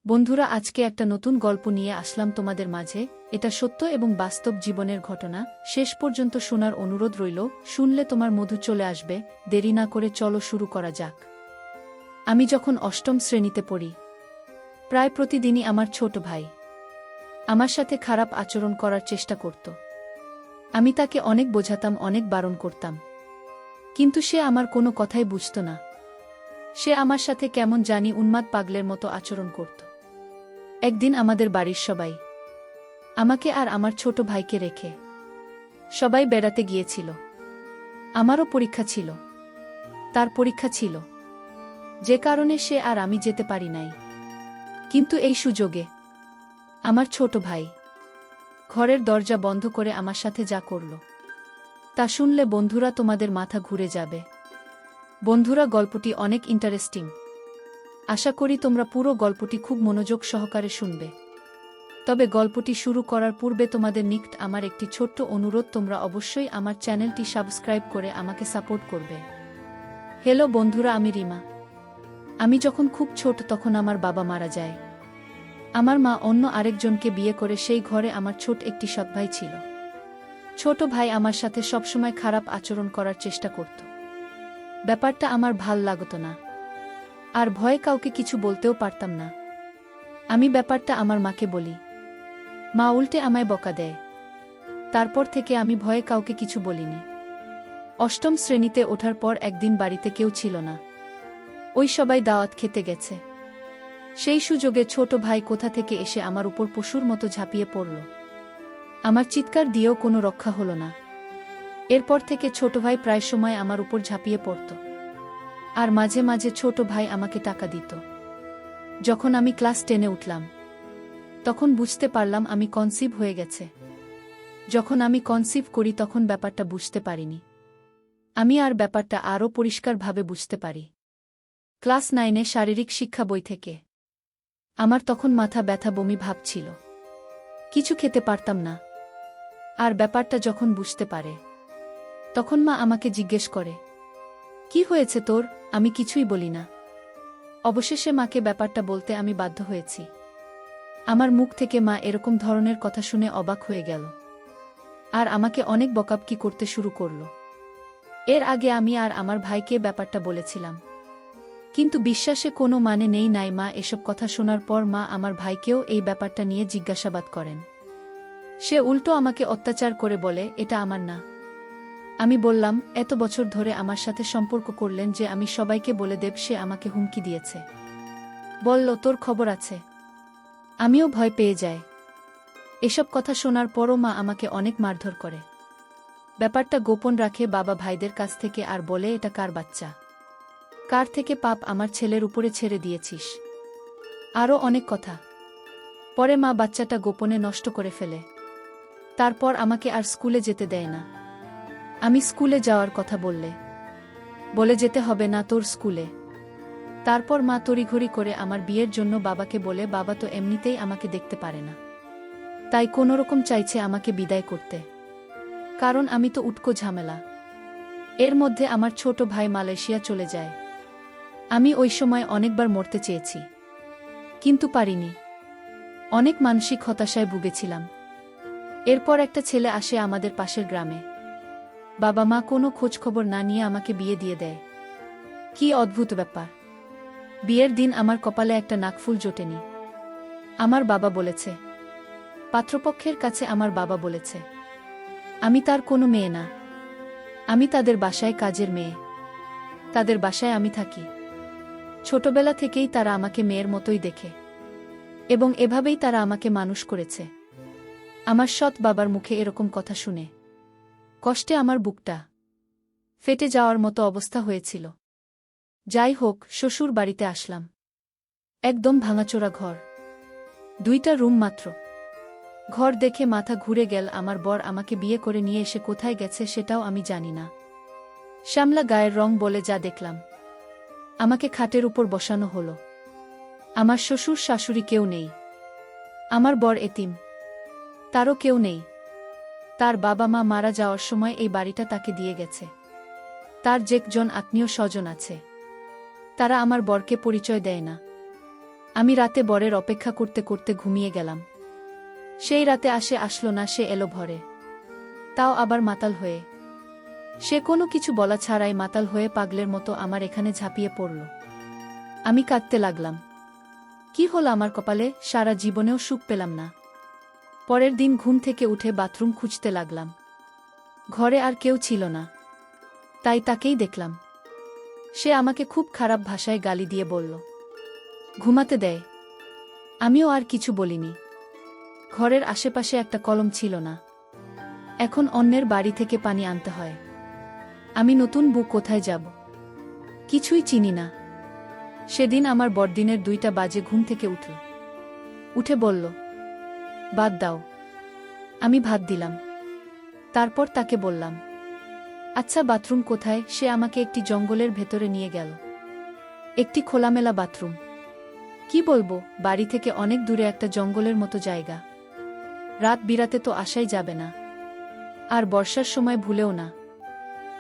বন্ধুরা, আজকে একটা নতুন গল্প নিয়ে আসলাম তোমাদের মাঝে। এটা সত্য এবং বাস্তব জীবনের ঘটনা। শেষ পর্যন্ত শোনার অনুরোধ রইল। শুনলে তোমার মধু চলে আসবে। দেরি না করে চলো শুরু করা যাক। আমি যখন অষ্টম শ্রেণীতে পড়ি, প্রায় প্রতিদিনই আমার ছোট ভাই আমার সাথে খারাপ আচরণ করার চেষ্টা করত। আমি তাকে অনেক বোঝাতাম, অনেক বারণ করতাম, কিন্তু সে আমার কোনো কথাই বুঝত না। সে আমার সাথে কেমন জানি উন্মাদ পাগলের মতো আচরণ করত। একদিন আমাদের বাড়ির সবাই আমাকে আর আমার ছোট ভাইকে রেখে সবাই বেড়াতে গিয়েছিল। আমারও পরীক্ষা ছিল, তার পরীক্ষা ছিল, যে কারণে সে আর আমি যেতে পারি নাই। কিন্তু এই সুযোগে আমার ছোট ভাই ঘরের দরজা বন্ধ করে আমার সাথে যা করল, তা শুনলে বন্ধুরা তোমাদের মাথা ঘুরে যাবে। বন্ধুরা, গল্পটি অনেক ইন্টারেস্টিং। আশা করি তোমরা পুরো গল্পটি খুব মনোযোগ সহকারে শুনবে। তবে গল্পটি শুরু করার পূর্বে তোমাদের নিকট আমার একটি ছোট্ট অনুরোধ, তোমরা অবশ্যই আমার চ্যানেলটি সাবস্ক্রাইব করে আমাকে সাপোর্ট করবে। হ্যালো বন্ধুরা, আমি রিমা। আমি যখন খুব ছোট তখন আমার বাবা মারা যায়। আমার মা অন্য আরেকজনকে বিয়ে করে সেই ঘরে আমার ছোট একটি সৎ ভাই ছিল। ছোট ভাই আমার সাথে সবসময় খারাপ আচরণ করার চেষ্টা করত। ব্যাপারটা আমার ভাল লাগত না, আর ভয়ে কাউকে কিছু বলতেও পারতাম না। আমি ব্যাপারটা আমার মাকে বলি, মা উল্টে আমায় বকা দেয়। তারপর থেকে আমি ভয়ে কাউকে কিছু বলিনি। অষ্টম শ্রেণীতে ওঠার পর একদিন বাড়িতে কেউ ছিল না, ওই সবাই দাওয়াত খেতে গেছে। সেই সুযোগে ছোট ভাই কোথা থেকে এসে আমার উপর পশুর মতো ঝাঁপিয়ে পড়ল। আমার চিৎকার দিয়েও কোনো রক্ষা হলো না। এরপর থেকে ছোট ভাই প্রায় সময় আমার উপর ঝাঁপিয়ে পড়ত, আর মাঝে মাঝে ছোট ভাই আমাকে টাকা দিত। যখন আমি ক্লাস 10-এ উঠলাম, তখন বুঝতে পারলাম আমি কনসিভ হয়ে গেছে। যখন আমি কনসিভ করি তখন ব্যাপারটা বুঝতে পারিনি। আমি আর ব্যাপারটা আরও পরিষ্কারভাবে বুঝতে পারি ক্লাস 9-এ শারীরিক শিক্ষা বই থেকে। আমার তখন মাথা ব্যথা, বমি ভাব ছিল, কিছু খেতে পারতাম না। আর ব্যাপারটা যখন বুঝতে পারে, তখন মা আমাকে জিজ্ঞেস করে, কি হয়েছে তোর? আমি কিছুই বলি না। অবশেষে মাকে ব্যাপারটা বলতে আমি বাধ্য হয়েছি। আমার মুখ থেকে মা এরকম ধরনের কথা শুনে অবাক হয়ে গেল, আর আমাকে অনেক বকাবকি করতে শুরু করল। এর আগে আমি আর আমার ভাইকে ব্যাপারটা বলেছিলাম, কিন্তু বিশ্বাসে কোনো মানে নেই নাই। মা এসব কথা শোনার পর মা আমার ভাইকেও এই ব্যাপারটা নিয়ে জিজ্ঞাসাবাদ করেন। সে উল্টো আমাকে অত্যাচার করে বলে, এটা আমার না। আমি বললাম, এত বছর ধরে আমার সাথে সম্পর্ক করলেন যে আমি সবাইকে বলে দেব সে আমাকে হুমকি দিয়েছে। বলল, তোর খবর আছে। আমিও ভয় পেয়ে যাই। এসব কথা শোনার পরও মা আমাকে অনেক মারধর করে। ব্যাপারটা গোপন রাখে বাবা ভাইদের কাছ থেকে, আর বলে, এটা কার বাচ্চা, কার থেকে পাপ আমার ছেলের উপরে ছেড়ে দিয়েছিস, আরও অনেক কথা। পরে মা বাচ্চাটা গোপনে নষ্ট করে ফেলে। তারপর আমাকে আর স্কুলে যেতে দেয় না। আমি স্কুলে যাওয়ার কথা বলে যেতে হবে না তোর স্কুলে। তারপর মা তড়িঘড়ি করে আমার বিয়ের জন্য বাবাকে বলে, বাবা তো এমনিতেই আমাকে দেখতে পারে না, তাই কোনোরকম চাইছে আমাকে বিদায় করতে, কারণ আমি তো উটকো ঝামেলা। এর মধ্যে আমার ছোট ভাই মালয়েশিয়া চলে যায়। আমি ওই সময় অনেকবার মরতে চেয়েছি, কিন্তু পারিনি। অনেক মানসিক হতাশায় ভুগেছিলাম। এরপর একটা ছেলে আসে আমাদের পাশের গ্রামে। বাবা মা কোনো খোঁজখবর না নিয়ে আমাকে বিয়ে দিয়ে দেয়। কি অদ্ভুত ব্যাপার! বিয়ের দিন আমার কপালে একটা নাকফুল জোটেনি। আমার বাবা বলেছে, পাত্রপক্ষের কাছে আমার বাবা বলেছে, আমি তার কোনো মেয়ে না। আমি তাদের বাসায় কাজের মেয়ে। তাদের বাসায় আমি থাকি। ছোটবেলা থেকেই তারা আমাকে মেয়ের মতোই দেখে, এবং এভাবেই তারা আমাকে মানুষ করেছে। আমার সৎ বাবার মুখে এরকম কথা শুনে কষ্টে আমার বুকটা ফেটে যাওয়ার মতো অবস্থা হয়েছিল। যাই হোক, শ্বশুর বাড়িতে আসলাম। একদম ভাঙাচোরা ঘর, 2টা রুম মাত্র। ঘর দেখে মাথা ঘুরে গেল। আমার বর আমাকে বিয়ে করে নিয়ে এসে কোথায় গেছে সেটাও আমি জানি না। শ্যামলা গায়ের রং বলে যা দেখলাম। আমাকে খাটের উপর বসানো হলো। আমার শ্বশুর শাশুড়ি কেউ নেই। আমার বর এতিম, তারও কেউ নেই। তার বাবা মা মারা যাওয়ার সময় এই বাড়িটা তাকে দিয়ে গেছে। তার যে জন আত্মীয় স্বজন আছে, তারা আমার বরকে পরিচয় দেয় না। আমি রাতে বরের অপেক্ষা করতে করতে ঘুমিয়ে গেলাম। সেই রাতে আসলো না, সে এলো ভরে, তাও আবার মাতাল হয়ে। সে কোনো কিছু বলা ছাড়াই মাতাল হয়ে পাগলের মতো আমার এখানে ঝাঁপিয়ে পড়ল। আমি কাঁদতে লাগলাম। কি হলো আমার কপালে, সারা জীবনেও সুখ পেলাম না। পরের দিন ঘুম থেকে উঠে বাথরুম খুঁজতে লাগলাম। ঘরে আর কেউ ছিল না, তাই তাকেই দেখলাম। সে আমাকে খুব খারাপ ভাষায় গালি দিয়ে বলল, ঘুমাতে দেয়। আমিও আর কিছু বলিনি। ঘরের আশেপাশে একটা কলম ছিল না, এখন অন্যের বাড়ি থেকে পানি আনতে হয়। আমি নতুন বউ, কোথায় যাব, কিছুই চিনি না। সেদিন আমার বড়দিনের 2টা বাজে ঘুম থেকে উঠে বলল, বাদ দাও। আমি ভাত দিলাম। তারপর তাকে বললাম, আচ্ছা বাথরুম কোথায়? সে আমাকে একটি জঙ্গলের ভেতরে নিয়ে গেল। একটি খোলামেলা বাথরুম। কি বলবো, বাড়ি থেকে অনেক দূরে একটা জঙ্গলের মতো জায়গা। রাত বিরাতে তো আসাই যাবে না, আর বর্ষার সময় ভুলেও না।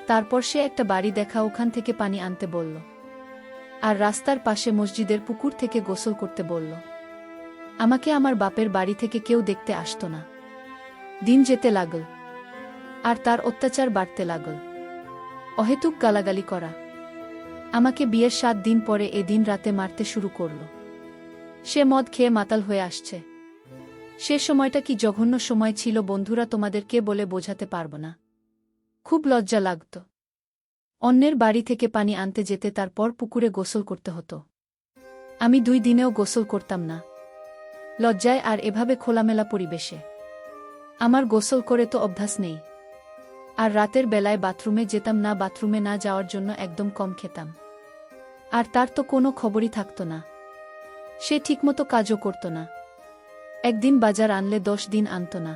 তারপর সে একটা বাড়ি দেখা, ওখান থেকে পানি আনতে বলল, আর রাস্তার পাশে মসজিদের পুকুর থেকে গোসল করতে বলল। আমাকে আমার বাপের বাড়ি থেকে কেউ দেখতে আসতো না। দিন যেতে লাগল, আর তার অত্যাচার বাড়তে লাগল। অহেতুক গালাগালি করা। আমাকে বিয়ের 7 দিন পরে এদিন রাতে মারতে শুরু করল। সে মদ খেয়ে মাতাল হয়ে আসছে। সে সময়টা কি জঘন্য সময় ছিল বন্ধুরা, তোমাদেরকে বলে বোঝাতে পারব না। খুব লজ্জা লাগত। অন্যের বাড়ি থেকে পানি আনতে যেতে, তারপর পুকুরে গোসল করতে হতো। আমি 2 দিনেও গোসল করতাম না, লজ্জায়। আর এভাবে খোলামেলা পরিবেশে আমার গোসল করে তো অভ্যাস নেই। আর রাতের বেলায় বাথরুমে যেতাম না, বাথরুমে না যাওয়ার জন্য একদম কম খেতাম। আর তার তো কোনো খবরই থাকত না। সে ঠিকমতো কাজও করত না। একদিন বাজার আনলে 10 দিন আনত না।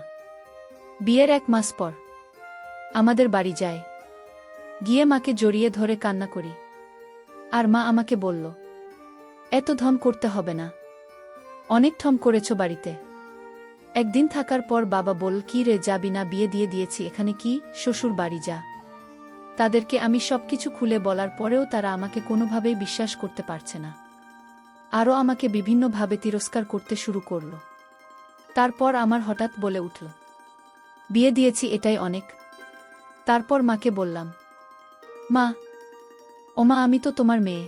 বিয়ের 1 মাস পর আমাদের বাড়ি যায়। গিয়ে মাকে জড়িয়ে ধরে কান্না করি। আর মা আমাকে বলল, এত ধম করতে হবে না, অনেক ঠম করেছ বাড়িতে। একদিন থাকার পর বাবা বলল, কি রে, যাবি না? বিয়ে দিয়ে দিয়েছি, এখানে কি, শ্বশুর বাড়ি যা। তাদেরকে আমি সবকিছু খুলে বলার পরেও তারা আমাকে কোনোভাবেই বিশ্বাস করতে পারছে না। আরও আমাকে বিভিন্নভাবে তিরস্কার করতে শুরু করল। তারপর আমার হঠাৎ বলে উঠল, বিয়ে দিয়েছি, এটাই অনেক। তারপর মাকে বললাম, মা, ওমা, আমি তো তোমার মেয়ে,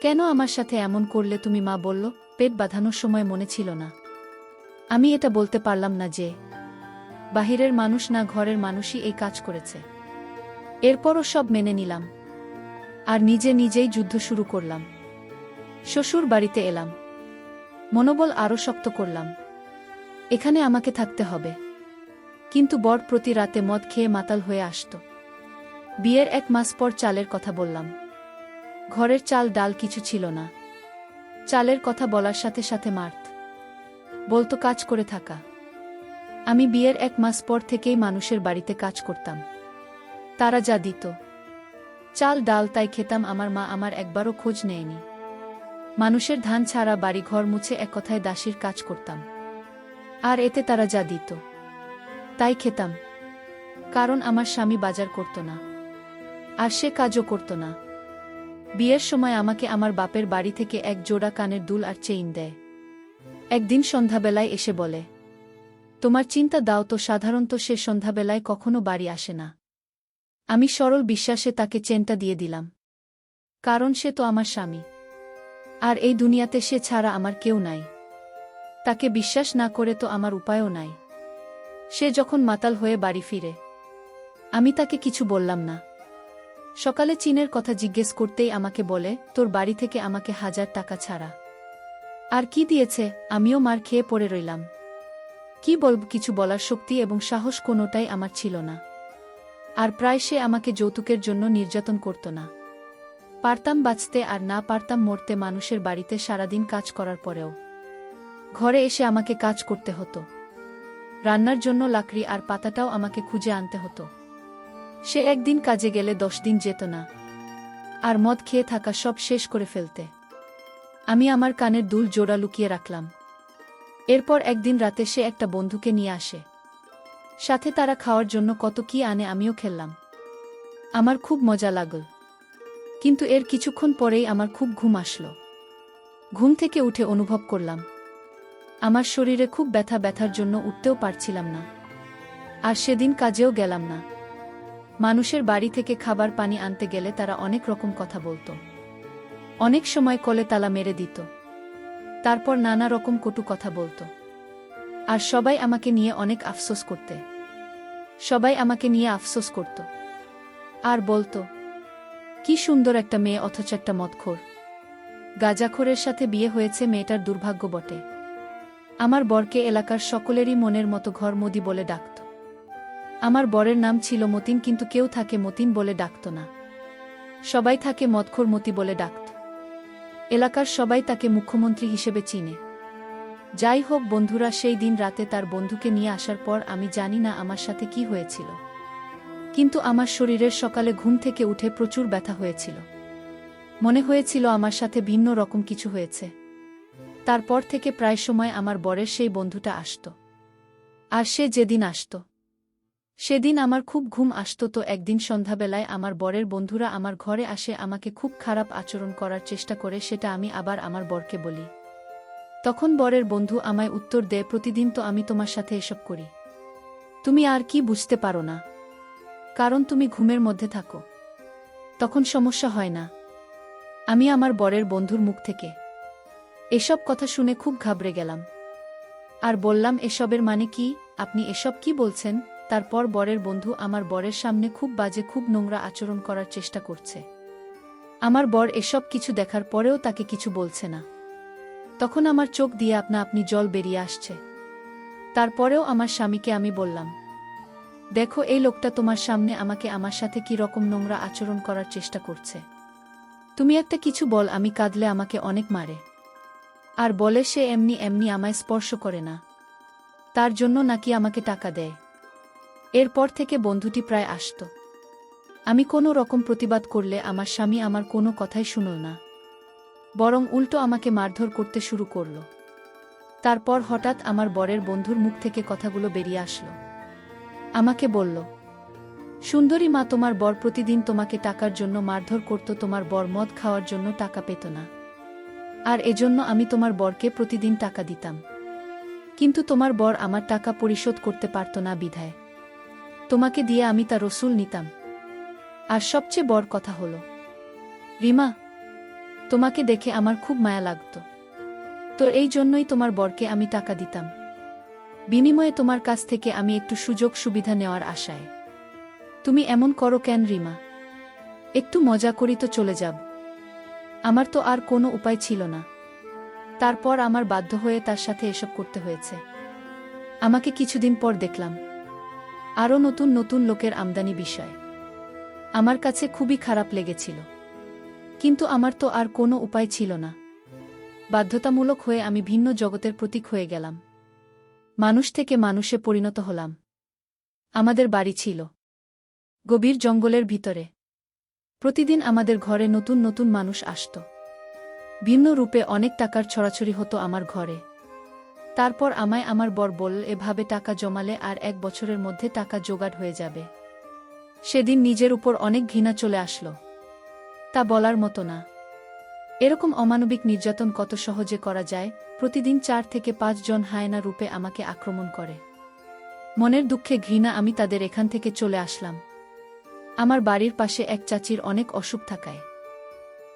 কেন আমার সাথে এমন করলে তুমি? মা বলল, পেট বাঁধানোর সময় মনে ছিল না। আমি এটা বলতে পারলাম না যে বাহিরের মানুষ না, ঘরের মানুষই এই কাজ করেছে। এরপরও সব মেনে নিলাম, আর নিজেই যুদ্ধ শুরু করলাম। শ্বশুর বাড়িতে এলাম, মনোবল আরও শক্ত করলাম। এখানে আমাকে থাকতে হবে। কিন্তু বর প্রতি রাতে মদ খেয়ে মাতাল হয়ে আসত। বিয়ের 1 মাস পর চালের কথা বললাম। ঘরের চাল ডাল কিছু ছিল না। চালের কথা বলার সাথে সাথে মারত, বলতো কাজ করে থাকা। আমি বিয়ের 1 মাস পর থেকেই মানুষের বাড়িতে কাজ করতাম। তারা যা দিত, চাল ডাল, তাই খেতাম। আমার মা আমার একবারও খোঁজ নেয়নি। মানুষের ধান ছাড়া বাড়ি ঘর মুছে, এক কথায় দাসীর কাজ করতাম। আর এতে তারা যা দিত তাই খেতাম, কারণ আমার স্বামী বাজার করত না, আর সে কাজও করত না। বিয়ের সময় আমাকে আমার বাপের বাড়ি থেকে 1 জোড়া কানের দুল আর চেইন দেয়। একদিন সন্ধ্যাবেলায় এসে বলে, তোমার চিন্তা দাও তো। সাধারণত সে সন্ধ্যাবেলায় কখনো বাড়ি আসে না। আমি সরল বিশ্বাসে তাকে চেনটা দিয়ে দিলাম, কারণ সে তো আমার স্বামী, আর এই দুনিয়াতে সে ছাড়া আমার কেউ নাই। তাকে বিশ্বাস না করে তো আমার উপায়ও নাই। সে যখন মাতাল হয়ে বাড়ি ফিরে, আমি তাকে কিছু বললাম না। সকালে চীনের কথা জিজ্ঞেস করতেই আমাকে বলে, তোর বাড়ি থেকে আমাকে 1000 টাকা ছাড়া আর কি দিয়েছে। আমিও মার খেয়ে পড়ে রইলাম। কি বলব, কিছু বলার শক্তি এবং সাহস কোনোটাই আমার ছিল না। আর প্রায় সে আমাকে যৌতুকের জন্য নির্যাতন করত না। পারতাম বাঁচতে আর না পারতাম মরতে। মানুষের বাড়িতে সারাদিন কাজ করার পরেও ঘরে এসে আমাকে কাজ করতে হতো। রান্নার জন্য লাকড়ি আর পাতাটাও আমাকে খুঁজে আনতে হতো। সে একদিন কাজে গেলে 10 দিন যেত না, আর মদ খেয়ে থাকা সব শেষ করে ফেলতে। আমি আমার কানের দুল জোড়া লুকিয়ে রাখলাম। এরপর একদিন রাতে সে একটা বন্ধুকে নিয়ে আসে, সাথে তারা খাওয়ার জন্য কত কি আনে। আমিও খেললাম, আমার খুব মজা লাগল। কিন্তু এর কিছুক্ষণ পরেই আমার খুব ঘুম আসলো। ঘুম থেকে উঠে অনুভব করলাম আমার শরীরে খুব ব্যথার জন্য উঠতেও পারছিলাম না। আর সেদিন কাজেও গেলাম না। মানুষের বাড়ি থেকে খাবার পানি আনতে গেলে তারা অনেক রকম কথা বলতো। অনেক সময় কলে তালা মেরে দিত। তারপর নানা রকম কটু কথা বলতো। আর সবাই আমাকে নিয়ে অনেক আফসোস করতে। সবাই আমাকে নিয়ে আফসোস করত। আর বলতো, কি সুন্দর একটা মেয়ে অথচ একটা মদখোর, গাঁজাখোরের সাথে বিয়ে হয়েছে, মেয়েটার দুর্ভাগ্য বটে। আমার বরকে এলাকার সকলেরই মনের মতো ঘরমদি বলে ডাকত। আমার বরের নাম ছিল মতিন, কিন্তু কেউ তাকে মতিন বলে ডাকত না। সবাই তাকে মদখোর মতি বলে ডাকত। এলাকার সবাই তাকে মুখ্যমন্ত্রী হিসেবে চিনে। যাই হোক বন্ধুরা, সেই দিন রাতে তার বন্ধুকে নিয়ে আসার পর আমি জানি না আমার সাথে কি হয়েছিল, কিন্তু আমার শরীরের সকালে ঘুম থেকে উঠে প্রচুর ব্যথা হয়েছিল। মনে হয়েছিল আমার সাথে ভিন্ন রকম কিছু হয়েছে। তারপর থেকে প্রায় সময় আমার বরের সেই বন্ধুটা আসত। আর সে যেদিন আসত সেদিন আমার খুব ঘুম আসত। তো একদিন সন্ধ্যাবেলায় আমার বরের বন্ধুরা আমার ঘরে আসে, আমাকে খুব খারাপ আচরণ করার চেষ্টা করে। সেটা আমি আবার আমার বরকে বলি। তখন বরের বন্ধু আমায় উত্তর দেয়, প্রতিদিন তো আমি তোমার সাথে এসব করি, তুমি আর কি বুঝতে পারো না? কারণ তুমি ঘুমের মধ্যে থাকো, তখন সমস্যা হয় না। আমি আমার বরের বন্ধুর মুখ থেকে এসব কথা শুনে খুব ঘাবড়ে গেলাম। আর বললাম, এসবের মানে কি? আপনি এসব কি বলছেন? তারপর বরের বন্ধু আমার বরের সামনে খুব বাজে, খুব নোংরা আচরণ করার চেষ্টা করছে। আমার বর এসব কিছু দেখার পরেও তাকে কিছু বলছে না। তখন আমার চোখ দিয়ে আপনা আপনি জল বেরিয়ে আসছে। তারপরেও আমার স্বামীকে আমি বললাম, দেখো, এই লোকটা তোমার সামনে আমাকে আমার সাথে কি রকম নোংরা আচরণ করার চেষ্টা করছে। তুমি একটা কিছু বল, আমি কাঁদলে আমাকে অনেক মারে। আর বলে সে এমনি এমনি আমায় স্পর্শ করে না, তার জন্য নাকি আমাকে টাকা দেয়। এরপর থেকে বন্ধুটি প্রায় আসত। আমি কোনো রকম প্রতিবাদ করলে আমার স্বামী আমার কোনো কথাই শুনল না, বরং উল্টো আমাকে মারধর করতে শুরু করল। তারপর হঠাৎ আমার বরের বন্ধুর মুখ থেকে কথাগুলো বেরিয়ে আসলো। আমাকে বলল, সুন্দরী মা, তোমার বর প্রতিদিন তোমাকে টাকার জন্য মারধর করত। তোমার বর মদ খাওয়ার জন্য টাকা পেত না, আর এজন্য আমি তোমার বরকে প্রতিদিন টাকা দিতাম। কিন্তু তোমার বর আমার টাকা পরিশোধ করতে পারত না, বিধায় তোমাকে দিয়ে আমি তার রসুল নিতাম। আর সবচেয়ে বড় কথা হলো, রিমা, তোমাকে দেখে আমার খুব মায়া লাগত। তো এই জন্যই তোমার বরকে আমি টাকা দিতাম, বিনিময়ে তোমার কাছ থেকে আমি একটু সুযোগ সুবিধা নেওয়ার আশায়। তুমি এমন করো কেন রিমা? একটু মজা করি তো চলে যাব। আমার তো আর কোনো উপায় ছিল না। তারপর আমার বাধ্য হয়ে তার সাথে এসব করতে হয়েছে। আমাকে কিছুদিন পর দেখলাম আরও নতুন নতুন লোকের আমদানি বিষয়। আমার কাছে খুবই খারাপ লেগেছিল, কিন্তু আমার তো আর কোনো উপায় ছিল না। বাধ্যতামূলক হয়ে আমি ভিন্ন জগতের প্রতীক হয়ে গেলাম। মানুষ থেকে মানুষে পরিণত হলাম। আমাদের বাড়ি ছিল গভীর জঙ্গলের ভিতরে। প্রতিদিন আমাদের ঘরে নতুন নতুন মানুষ আসত। ভিন্ন রূপে অনেক টাকার ছড়াছড়ি হতো আমার ঘরে। তারপর আমায় আমার বর বলল, এভাবে টাকা জমালে আর 1 বছরের মধ্যে টাকা জোগাড় হয়ে যাবে। সেদিন নিজের উপর অনেক ঘৃণা চলে আসলো। তা বলার মতো না। এরকম অমানবিক নির্যাতন কত সহজে করা যায়। প্রতিদিন 4 থেকে 5 জন হায়না রূপে আমাকে আক্রমণ করে। মনের দুঃখে ঘৃণা আমি তাদের এখান থেকে চলে আসলাম। আমার বাড়ির পাশে এক চাচির অনেক অসুখ থাকায়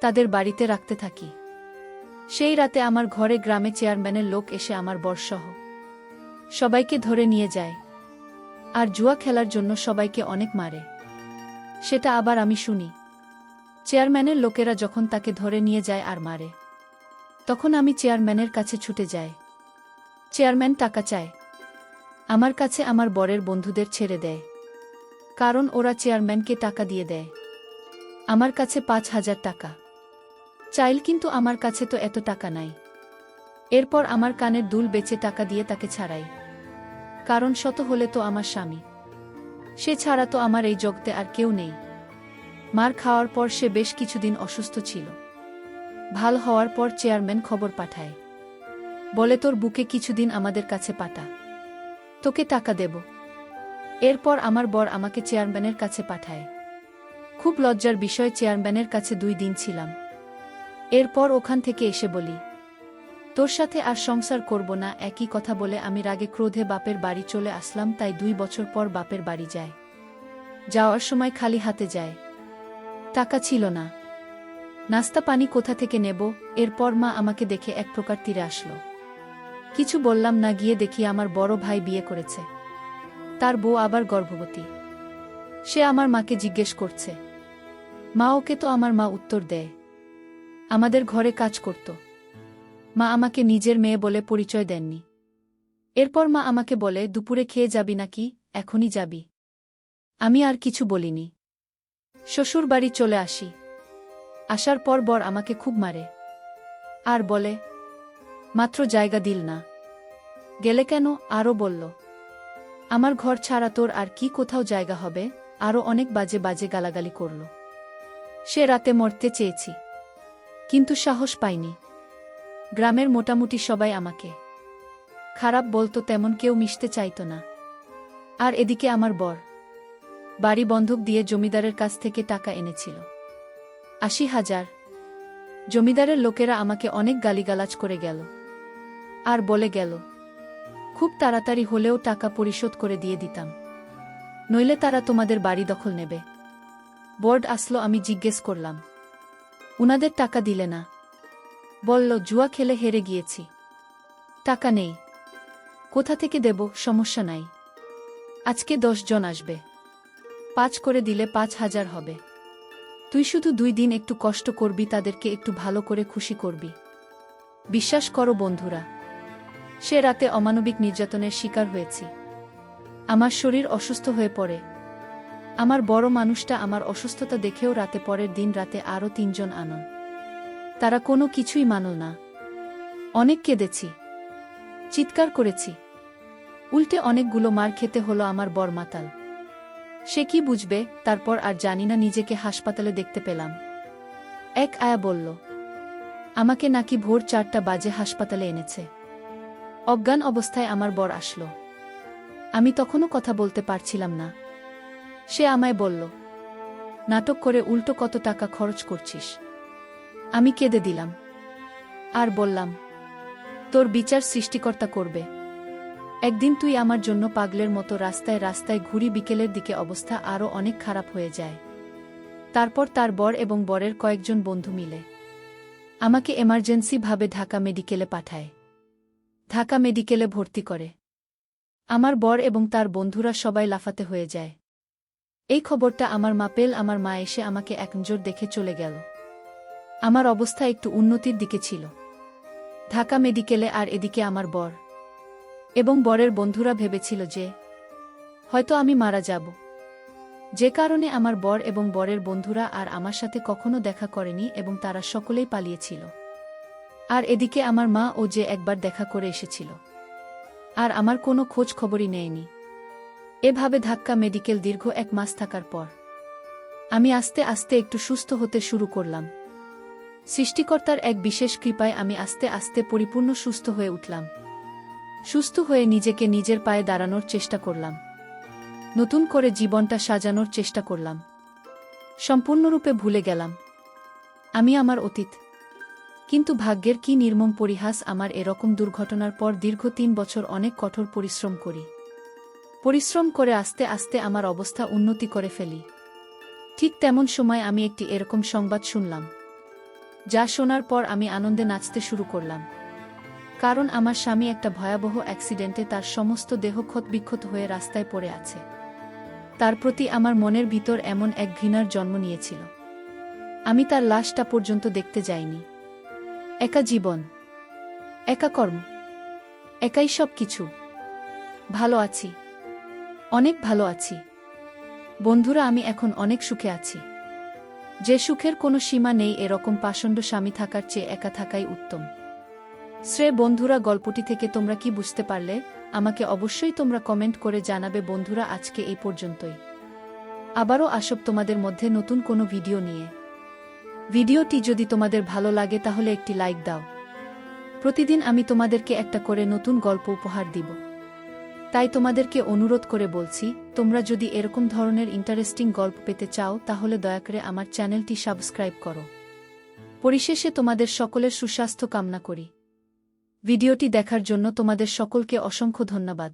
তাদের বাড়িতে রাখতে থাকি। সেই রাতে আমার ঘরে গ্রামে চেয়ারম্যানের লোক এসে আমার বরসহ সবাইকে ধরে নিয়ে যায়, আর জুয়া খেলার জন্য সবাইকে অনেক মারে। সেটা আবার আমি শুনি। চেয়ারম্যানের লোকেরা যখন তাকে ধরে নিয়ে যায় আর মারে, তখন আমি চেয়ারম্যানের কাছে ছুটে যাই। চেয়ারম্যান টাকা চায় আমার কাছে। আমার বরের বন্ধুদের ছেড়ে দেয়, কারণ ওরা চেয়ারম্যানকে টাকা দিয়ে দেয়। আমার কাছে 5,000 টাকা চাইল, কিন্তু আমার কাছে তো এত টাকা নাই। এরপর আমার কানের দুল বেচে টাকা দিয়ে তাকে ছাড়াই, কারণ শত হলে তো আমার স্বামী, সে ছাড়া তো আমার এই জগতে আর কেউ নেই। মার খাওয়ার পর সে বেশ কিছুদিন অসুস্থ ছিল। ভাল হওয়ার পর চেয়ারম্যান খবর পাঠায়, বলে তোর বুকে কিছুদিন আমাদের কাছে পাঠা, তোকে টাকা দেব। এরপর আমার বর আমাকে চেয়ারম্যানের কাছে পাঠায়। খুব লজ্জার বিষয়, চেয়ারম্যানের কাছে 2 দিন ছিলাম। এরপর ওখান থেকে এসে বলি, তোর সাথে আর সংসার করব না একই কথা বলে আমি রাগে ক্রোধে বাপের বাড়ি চলে আসলাম। তাই 2 বছর পর বাপের বাড়ি যায়। যাওয়ার সময় খালি হাতে যায়। টাকা ছিল না। নাস্তা পানি কোথা থেকে নেব? এরপর মা আমাকে দেখে এক প্রকার তীরে আসলো। কিছু বললাম না। গিয়ে দেখি আমার বড় ভাই বিয়ে করেছে। তার বউ আবার গর্ভবতী। সে আমার মাকে জিজ্ঞেস করছে। মা ওকে তো আমার মা উত্তর দেয়, আমাদের ঘরে কাজ করত। মা আমাকে নিজের মেয়ে বলে পরিচয় দেননি। এরপর মা আমাকে বলে, দুপুরে খেয়ে যাবি নাকি? এখনই যাবি? আমি আর কিছু বলিনি। শ্বশুর বাড়ি চলে আসি। আসার পর বর আমাকে খুব মারে আর বলে, মাত্র জায়গা দিল না, গেলে কেন? আরও বলল, আমার ঘর ছাড়া তোর আর কি কোথাও জায়গা হবে? আরও অনেক বাজে বাজে গালাগালি করল। সে রাতে মরতে চেয়েছি, কিন্তু সাহস পাইনি। গ্রামের মোটামুটি সবাই আমাকে খারাপ বলতো, তেমন কেউ মিশতে চাইত না। আর এদিকে আমার বর বাড়ি বন্ধক দিয়ে জমিদারের কাছ থেকে টাকা এনেছিল 80,000। জমিদারের লোকেরা আমাকে অনেক গালিগালাজ করে গেল আর বলে গেল, খুব তাড়াতাড়ি হলেও টাকা পরিশোধ করে দিয়ে দিতাম, নইলে তারা তোমাদের বাড়ি দখল নেবে। বোর্ড আসলো। আমি জিজ্ঞেস করলাম, উনাদের টাকা দিলে না? বলল, জুয়া খেলে হেরে গিয়েছি, টাকা নেই। কোথা থেকে দেব? সমস্যা নাই, আজকে 10 জন আসবে, 5 করে দিলে 5,000 হবে। তুই শুধু 2 দিন একটু কষ্ট করবি, তাদেরকে একটু ভালো করে খুশি করবি। বিশ্বাস করো বন্ধুরা, সে রাতে অমানবিক নির্যাতনের শিকার হয়েছি। আমার শরীর অসুস্থ হয়ে পড়ে। আমার বড় মানুষটা আমার অসুস্থতা দেখেও রাতে পরের দিন রাতে আরও 3 জন আনন। তারা কোনো কিছুই মানল না। অনেক কেঁদেছি, চিৎকার করেছি, উল্টে অনেকগুলো মার খেতে হলো। আমার বর মাতাল, সে কি বুঝবে? তারপর আর জানি না, নিজেকে হাসপাতালে দেখতে পেলাম। এক আয়া বলল, আমাকে নাকি ভোর 4টা বাজে হাসপাতালে এনেছে। অজ্ঞান অবস্থায় আমার বর আসলো। আমি তখনও কথা বলতে পারছিলাম না। সে আমায় বলল, নাটক করে উল্টো কত টাকা খরচ করছিস। আমি কেঁদে দিলাম আর বললাম, তোর বিচার সৃষ্টিকর্তা করবে। একদিন তুই আমার জন্য পাগলের মতো রাস্তায় রাস্তায় ঘুরি। বিকেলের দিকে অবস্থা আরও অনেক খারাপ হয়ে যায়। তারপর তার বর এবং বরের কয়েকজন বন্ধু মিলে আমাকে এমার্জেন্সি ভাবে ঢাকা মেডিকেলে পাঠায়। ঢাকা মেডিকেলে ভর্তি করে। আমার বর এবং তার বন্ধুরা সবাই লাফাতে হয়ে যায়। এই খবরটা আমার মা পেল। আমার মা এসে আমাকে এক নজর দেখে চলে গেল। আমার অবস্থা একটু উন্নতির দিকে ছিল। ঢাকা মেডিকেলে আর এদিকে আমার বর এবং বরের বন্ধুরা ভেবেছিল যে হয়তো আমি মারা যাব, যে কারণে আমার বর এবং বরের বন্ধুরা আর আমার সাথে কখনো দেখা করেনি এবং তারা সকলেই পালিয়েছিল। আর এদিকে আমার মা ও যে একবার দেখা করে এসেছিল আর আমার কোনো খোঁজ খবরই নেয়নি। এভাবে ঢাকা মেডিকেল দীর্ঘ 1 মাস থাকার পর আমি আস্তে আস্তে একটু সুস্থ হতে শুরু করলাম। সৃষ্টিকর্তার এক বিশেষ কৃপায় আমি আস্তে আস্তে পরিপূর্ণ সুস্থ হয়ে উঠলাম। সুস্থ হয়ে নিজেকে নিজের পায়ে দাঁড়ানোর চেষ্টা করলাম। নতুন করে জীবনটা সাজানোর চেষ্টা করলাম। সম্পূর্ণরূপে ভুলে গেলাম আমি আমার অতীত। কিন্তু ভাগ্যের কি নির্মম পরিহাস, আমার এরকম দুর্ঘটনার পর দীর্ঘ 3 বছর অনেক কঠোর পরিশ্রম করি। পরিশ্রম করে আস্তে আস্তে আমার অবস্থা উন্নতি করে ফেলি। ঠিক তেমন সময় আমি একটি এরকম সংবাদ শুনলাম, যা শোনার পর আমি আনন্দে নাচতে শুরু করলাম। কারণ আমার স্বামী একটা ভয়াবহ অ্যাক্সিডেন্টে তার সমস্ত দেহ ক্ষতবিক্ষত হয়ে রাস্তায় পড়ে আছে। তার প্রতি আমার মনের ভিতর এমন এক ঘৃণার জন্ম নিয়েছিল, আমি তার লাশটা পর্যন্ত দেখতে যাইনি। একা জীবন, একা কর্ম, একাই সব কিছু। ভালো আছি, অনেক ভালো আছি বন্ধুরা। আমি এখন অনেক সুখে আছি। যে সুখের কোনো সীমা নেই। এরকম পাষণ্ড স্বামী থাকার চেয়ে একা থাকাই উত্তম। বন্ধুরা, গল্পটি থেকে তোমরা কি বুঝতে পারলে আমাকে অবশ্যই তোমরা কমেন্ট করে জানাবে। বন্ধুরা, আজকে এই পর্যন্তই। আবারও আসব তোমাদের মধ্যে নতুন কোনো ভিডিও নিয়ে। ভিডিওটি যদি তোমাদের ভালো লাগে তাহলে একটি লাইক দাও। প্রতিদিন আমি তোমাদেরকে একটা করে নতুন গল্প উপহার দিব। তাই তোমাদেরকে অনুরোধ করে বলছি, তোমরা যদি এরকম ধরনের ইন্টারেস্টিং গল্প পেতে চাও তাহলে দয়া করে আমার চ্যানেলটি সাবস্ক্রাইব করো। পরিশেষে তোমাদের সকলের সুস্বাস্থ্য কামনা করি। ভিডিওটি দেখার জন্য তোমাদের সকলকে অসংখ্য ধন্যবাদ।